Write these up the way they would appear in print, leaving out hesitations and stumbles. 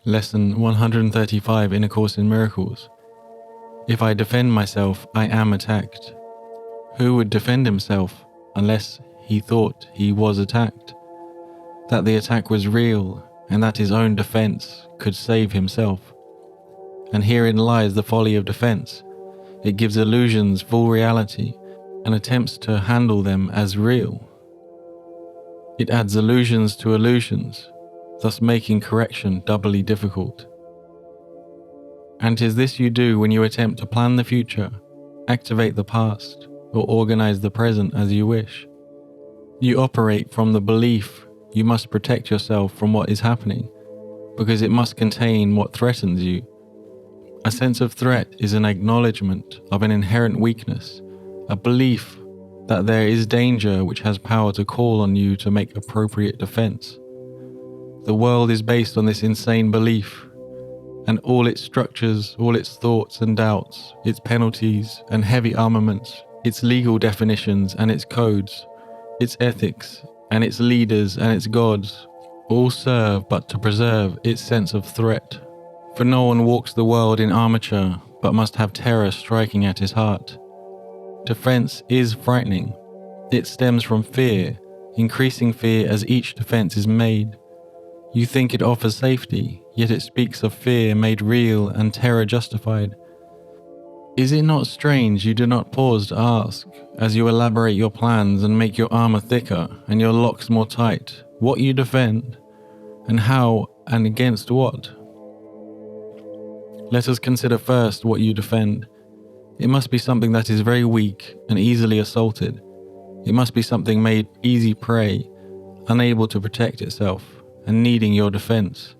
Lesson 135 in A Course in Miracles. If I defend myself, I am attacked. Who would defend himself unless he thought he was attacked? That the attack was real and that his own defense could save himself. And herein lies the folly of defense. It gives illusions full reality and attempts to handle them as real. It adds illusions to illusions, thus making correction doubly difficult. And 'tis this you do when you attempt to plan the future, activate the past, or organize the present as you wish. You operate from the belief you must protect yourself from what is happening, because it must contain what threatens you. A sense of threat is an acknowledgement of an inherent weakness, a belief that there is danger which has power to call on you to make appropriate defense. The world is based on this insane belief, and all its structures, all its thoughts and doubts, its penalties and heavy armaments, its legal definitions and its codes, its ethics and its leaders and its gods, all serve but to preserve its sense of threat. For no one walks the world in armature, but must have terror striking at his heart. Defense is frightening. It stems from fear, increasing fear as each defense is made. You think it offers safety, yet it speaks of fear made real and terror justified. Is it not strange you do not pause to ask, as you elaborate your plans and make your armor thicker and your locks more tight, what you defend, and how and against what? Let us consider first what you defend. It must be something that is very weak and easily assaulted. It must be something made easy prey, unable to protect itself, and needing your defense.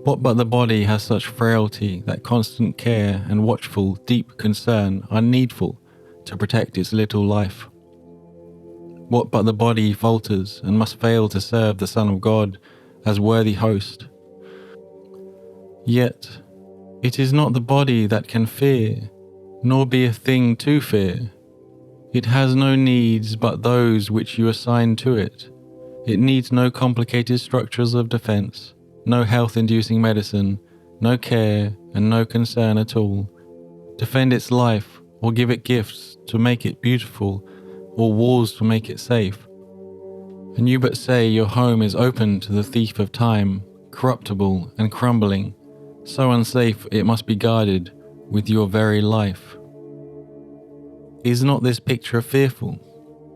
What but the body has such frailty that constant care and watchful, deep concern are needful to protect its little life? What but the body falters and must fail to serve the Son of God as worthy host? Yet, it is not the body that can fear, nor be a thing to fear. It has no needs but those which you assign to it. It needs no complicated structures of defense, no health-inducing medicine, no care and no concern at all. Defend its life, or give it gifts to make it beautiful, or walls to make it safe. And you but say your home is open to the thief of time, corruptible and crumbling, so unsafe it must be guarded with your very life. Is not this picture fearful?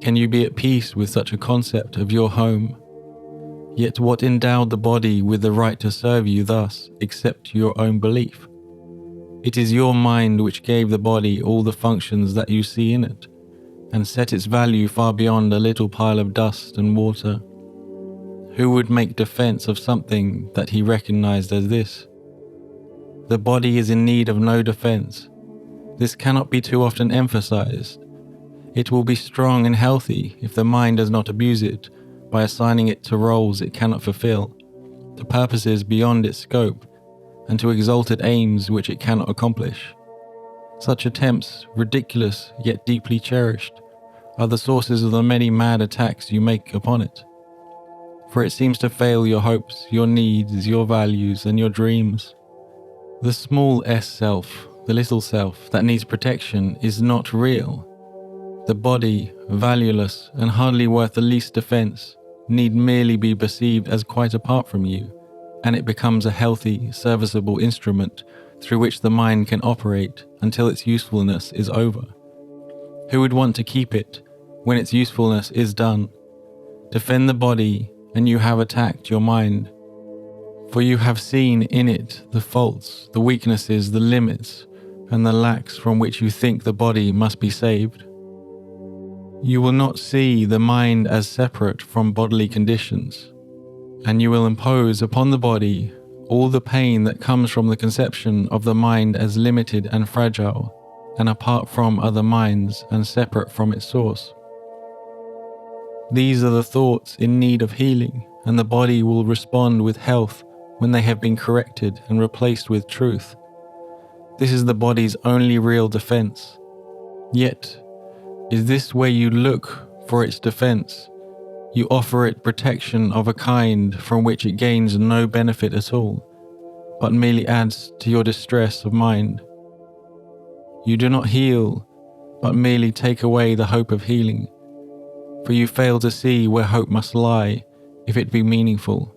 Can you be at peace with such a concept of your home? Yet what endowed the body with the right to serve you thus, except your own belief? It is your mind which gave the body all the functions that you see in it, and set its value far beyond a little pile of dust and water. Who would make defense of something that he recognized as this? The body is in need of no defense. This cannot be too often emphasized. It will be strong and healthy if the mind does not abuse it by assigning it to roles it cannot fulfill, to purposes beyond its scope, and to exalted aims which it cannot accomplish. Such attempts, ridiculous yet deeply cherished, are the sources of the many mad attacks you make upon it. For it seems to fail your hopes, your needs, your values, and your dreams. The small s self, the little self that needs protection, is not real. The body, valueless and hardly worth the least defense, need merely be perceived as quite apart from you, and it becomes a healthy, serviceable instrument through which the mind can operate until its usefulness is over. Who would want to keep it when its usefulness is done? Defend the body, and you have attacked your mind. For you have seen in it the faults, the weaknesses, the limits, and the lacks from which you think the body must be saved. You will not see the mind as separate from bodily conditions, and you will impose upon the body all the pain that comes from the conception of the mind as limited and fragile, and apart from other minds and separate from its source. These are the thoughts in need of healing, and the body will respond with health when they have been corrected and replaced with truth. This is the body's only real defense. Yet, is this where you look for its defense? You offer it protection of a kind from which it gains no benefit at all. but merely adds to your distress of mind. You do not heal, but merely take away the hope of healing, for you fail to see where hope must lie if it be meaningful.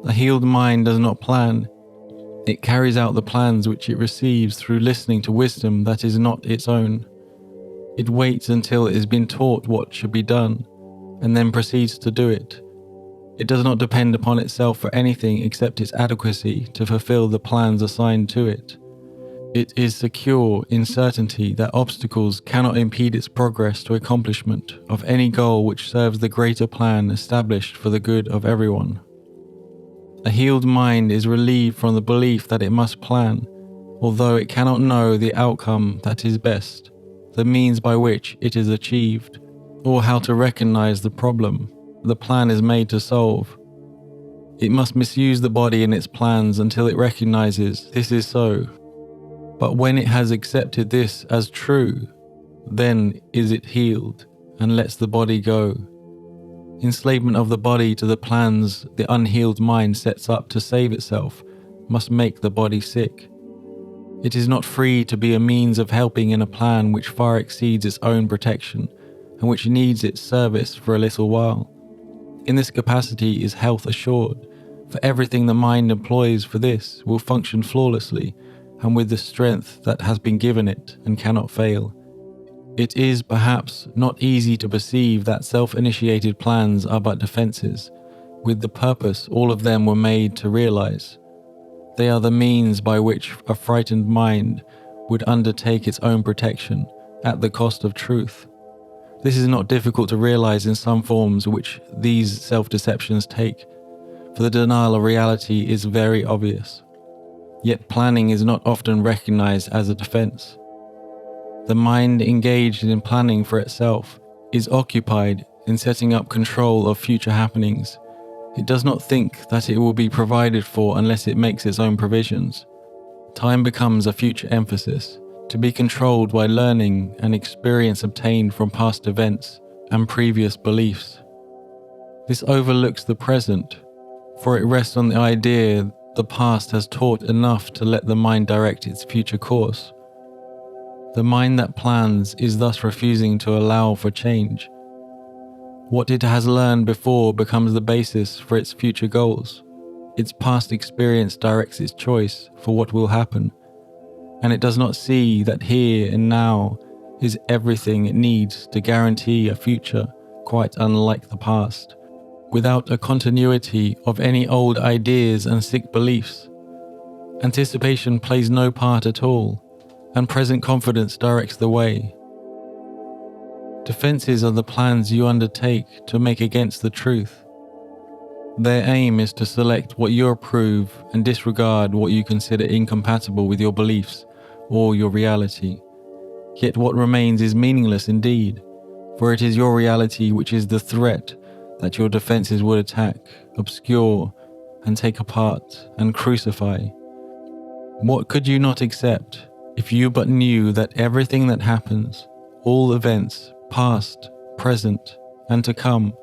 A healed mind does not plan. It carries out the plans which it receives through listening to wisdom that is not its own. It waits until it has been taught what should be done, and then proceeds to do it. It does not depend upon itself for anything except its adequacy to fulfill the plans assigned to it. It is secure in certainty that obstacles cannot impede its progress to accomplishment of any goal which serves the greater plan established for the good of everyone. A healed mind is relieved from the belief that it must plan, although it cannot know the outcome that is best, the means by which it is achieved, or how to recognize the problem the plan is made to solve. It must misuse the body in its plans until it recognizes this is so. But when it has accepted this as true, then is it healed and lets the body go. Enslavement of the body to the plans the unhealed mind sets up to save itself must make the body sick. It is not free to be a means of helping in a plan which far exceeds its own protection and which needs its service for a little while. In this capacity is health assured, for everything the mind employs for this will function flawlessly and with the strength that has been given it and cannot fail. It is perhaps not easy to perceive that self-initiated plans are but defenses, with the purpose all of them were made to realize. They are the means by which a frightened mind would undertake its own protection at the cost of truth. This is not difficult to realize in some forms which these self-deceptions take, for the denial of reality is very obvious. Yet planning is not often recognized as a defense. The mind engaged in planning for itself is occupied in setting up control of future happenings. It does not think that it will be provided for unless it makes its own provisions. Time becomes a future emphasis, to be controlled by learning and experience obtained from past events and previous beliefs. This overlooks the present, for it rests on the idea the past has taught enough to let the mind direct its future course. The mind that plans is thus refusing to allow for change. What it has learned before becomes the basis for its future goals. Its past experience directs its choice for what will happen, and it does not see that here and now is everything it needs to guarantee a future quite unlike the past, without a continuity of any old ideas and sick beliefs. Anticipation plays no part at all, and present confidence directs the way. Defenses are the plans you undertake to make against the truth. Their aim is to select what you approve and disregard what you consider incompatible with your beliefs or your reality. Yet what remains is meaningless indeed, for it is your reality which is the threat that your defenses would attack, obscure, and take apart and crucify. What could you not accept if you but knew that everything that happens, all events, past, present, and to come,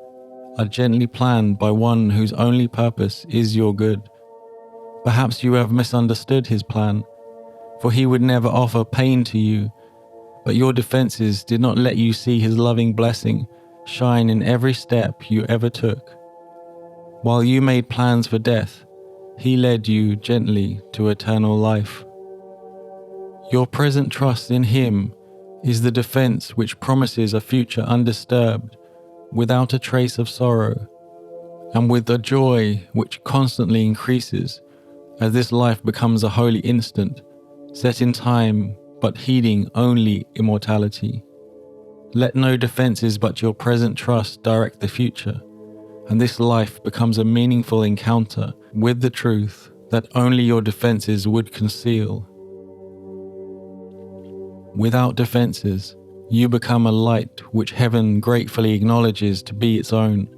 are gently planned by one whose only purpose is your good? Perhaps you have misunderstood his plan, for he would never offer pain to you, but your defenses did not let you see his loving blessing shine in every step you ever took. While you made plans for death, he led you gently to eternal life. Your present trust in him is the defense which promises a future undisturbed, without a trace of sorrow, and with a joy which constantly increases as this life becomes a holy instant, set in time but heeding only immortality. Let no defenses but your present trust direct the future, and this life becomes a meaningful encounter with the truth that only your defenses would conceal. Without defenses, you become a light which heaven gratefully acknowledges to be its own,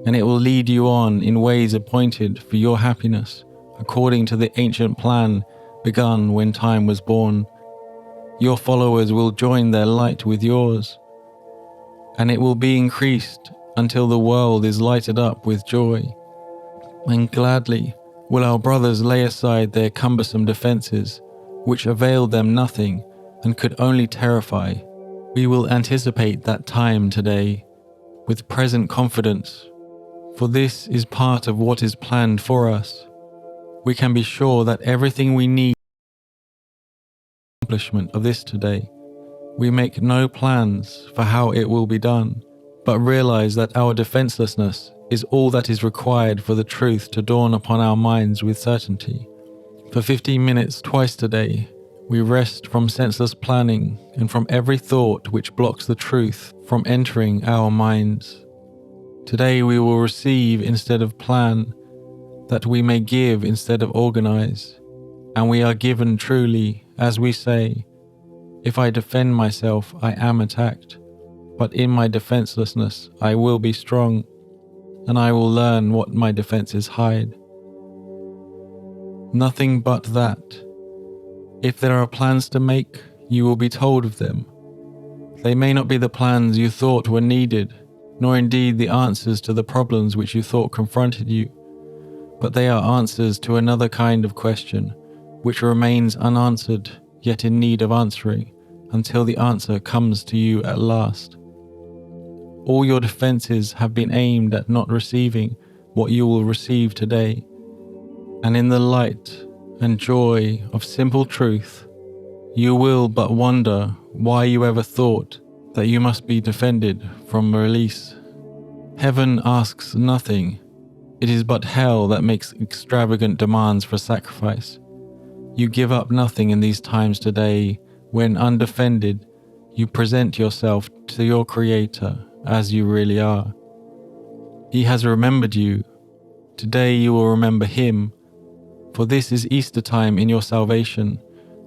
and it will lead you on in ways appointed for your happiness, according to the ancient plan begun when time was born. Your followers will join their light with yours, and it will be increased until the world is lighted up with joy, and gladly Will our brothers lay aside their cumbersome defenses, which availed them nothing and could only terrify? We will anticipate that time today with present confidence, for this is part of what is planned for us. We can be sure that everything we need for the accomplishment of this today. We make no plans for how it will be done, but realize that our defenselessness is all that is required for the truth to dawn upon our minds with certainty. For 15 minutes twice today, we rest from senseless planning and from every thought which blocks the truth from entering our minds. Today we will receive instead of plan, that we may give instead of organize, and we are given truly, as we say, if I defend myself, I am attacked, but in my defenselessness I will be strong, and I will learn what my defenses hide. Nothing but that. If there are plans to make, you will be told of them. They may not be the plans you thought were needed, nor indeed the answers to the problems which you thought confronted you, but they are answers to another kind of question, which remains unanswered yet in need of answering, until the answer comes to you at last. All your defenses have been aimed at not receiving what you will receive today, and in the light and joy of simple truth, you will but wonder why you ever thought that you must be defended from release. Heaven asks nothing. It is but hell that makes extravagant demands for sacrifice. You give up nothing in these times today when, undefended, you present yourself to your Creator as you really are. He has remembered you. Today you will remember Him, for this is Easter time in your salvation,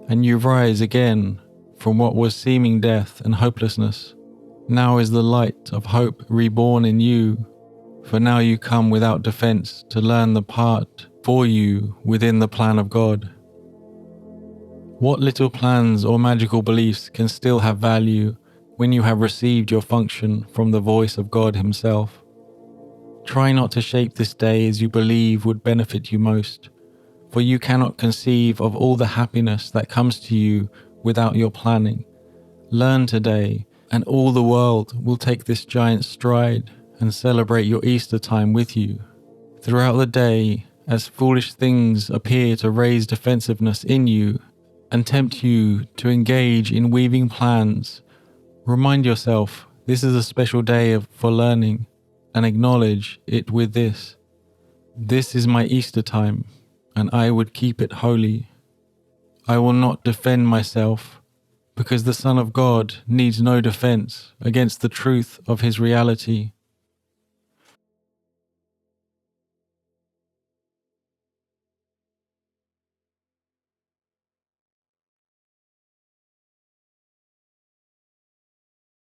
and you rise again from what was seeming death and hopelessness. Now is the light of hope reborn in you, for now you come without defense to learn the part for you within the plan of God. What little plans or magical beliefs can still have value when you have received your function from the voice of God Himself? Try not to shape this day as you believe would benefit you most, for you cannot conceive of all the happiness that comes to you without your planning. Learn today, and all the world will take this giant stride and celebrate your Easter time with you. Throughout the day, as foolish things appear to raise defensiveness in you and tempt you to engage in weaving plans, remind yourself this is a special day for learning, and acknowledge it with this. This is my Easter time, and I would keep it holy. I will not defend myself, because the Son of God needs no defense against the truth of His reality.